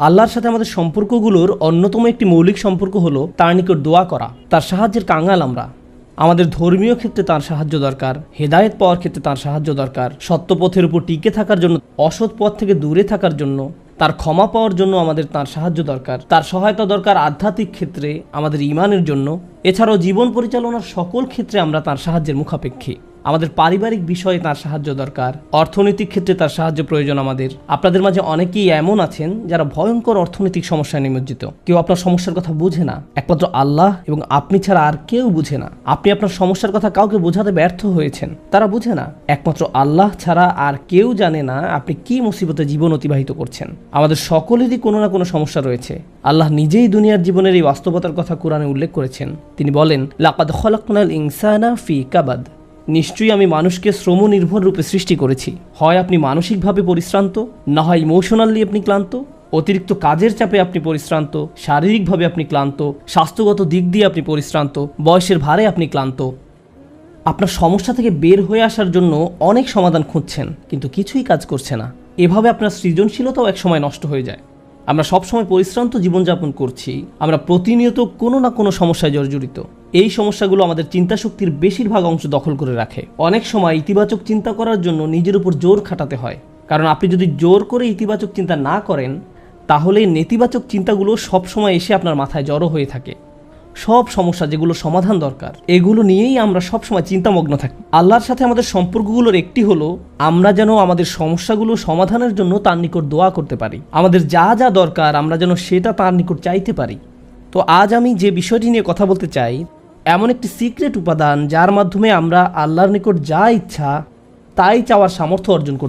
আল্লাহর সাথে আমাদের সম্পর্কগুলোর অন্যতম একটি মৌলিক সম্পর্ক হলো তার নিকট দোয়া করা। তার সাহায্যের কাঙাল আমরা। আমাদের ধর্মীয় ক্ষেত্রে তার সাহায্য দরকার, হেদায়েত পাওয়ার ক্ষেত্রে তার সাহায্য দরকার, সত্য পথের উপর টিকে থাকার জন্য, অসৎ পথ থেকে দূরে থাকার জন্য, তার ক্ষমা পাওয়ার জন্য আমাদের তার সাহায্য দরকার, তার সহায়তা দরকার আধ্যাত্মিক ক্ষেত্রে আমাদের ঈমানের জন্য। এছাড়াও জীবন পরিচালনার সকল ক্ষেত্রে আমরা তার সাহায্যের মুখাপেক্ষী। আমাদের পারিবারিক বিষয়ে তার সাহায্য দরকার, অর্থনৈতিক ক্ষেত্রে তার সাহায্য প্রয়োজন আমাদের। আপনাদের মাঝে অনেকেই এমন আছেন যারা ভয়ঙ্কর অর্থনৈতিক সমস্যায় নিমজ্জিত। কেউ আপনার সমস্যার কথা বুঝে না, একমাত্র আল্লাহ এবং আপনি ছাড়া আর কেউ বুঝে না। আপনি আপনার সমস্যার কথা কাউকে বোঝাতে ব্যর্থ হয়েছেন, তারা বুঝে না। একমাত্র আল্লাহ ছাড়া আর কেউ জানে না আপনি কি মুসিবতে জীবন অতিবাহিত করছেন। আমাদের সকলেরই কোনো না কোনো সমস্যা রয়েছে। আল্লাহ নিজেই দুনিয়ার জীবনের এই বাস্তবতার কথা কোরআনে উল্লেখ করেছেন। তিনি বলেন, লাকাদ খলাকনাল ইনসানা ফি কাবাদ, নিশ্চয়ই আমি মানুষকে শ্রম নির্ভর রূপে সৃষ্টি করেছি। হয় আপনি মানসিকভাবে পরিশ্রান্ত, না হয় ইমোশনালি আপনি ক্লান্ত। অতিরিক্ত কাজের চাপে আপনি পরিশ্রান্ত, শারীরিকভাবে আপনি ক্লান্ত, স্বাস্থ্যগত দিক দিয়ে আপনি পরিশ্রান্ত, বয়সের ভারে আপনি ক্লান্ত। আপনার সমস্যা থেকে বের হয়ে আসার জন্য অনেক সমাধান খুঁজছেন, কিন্তু কিছুই কাজ করছে না। এভাবে আপনার সৃজনশীলতাও একসময় নষ্ট হয়ে যায়। আমরা সবসময় পরিশ্রান্ত জীবনযাপন করছি। আমরা প্রতিনিয়ত কোনো না কোনো সমস্যায় জর্জরিত। এই সমস্যাগুলো আমাদের চিন্তাশক্তির বেশিরভাগ অংশ দখল করে রাখে। অনেক সময় ইতিবাচক চিন্তা করার জন্য নিজের উপর জোর খাটাতে হয়, কারণ আপনি যদি জোর করে ইতিবাচক চিন্তা না করেন, তাহলে নেতিবাচক চিন্তাগুলো সবসময় এসে আপনার মাথায় জড়ো হয়ে থাকে। সব সমস্যা যেগুলো সমাধান দরকার, এগুলো নিয়েই আমরা সবসময় চিন্তামগ্ন থাকি। আল্লাহর সাথে আমাদের সম্পর্কগুলোর একটি হলো আমরা যেন আমাদের সমস্যাগুলো সমাধানের জন্য তার নিকট দোয়া করতে পারি। আমাদের যা যা দরকার আমরা যেন সেটা তার নিকট চাইতে পারি। তো আজ আমি যে বিষয়টি নিয়ে কথা বলতে চাই, এমন একটি সিক্রেট উপাদান যার মাধ্যমে আমরা আল্লাহর নিকট যা ইচ্ছা তাই চাওয়ার সামর্থ্য অর্জন করতে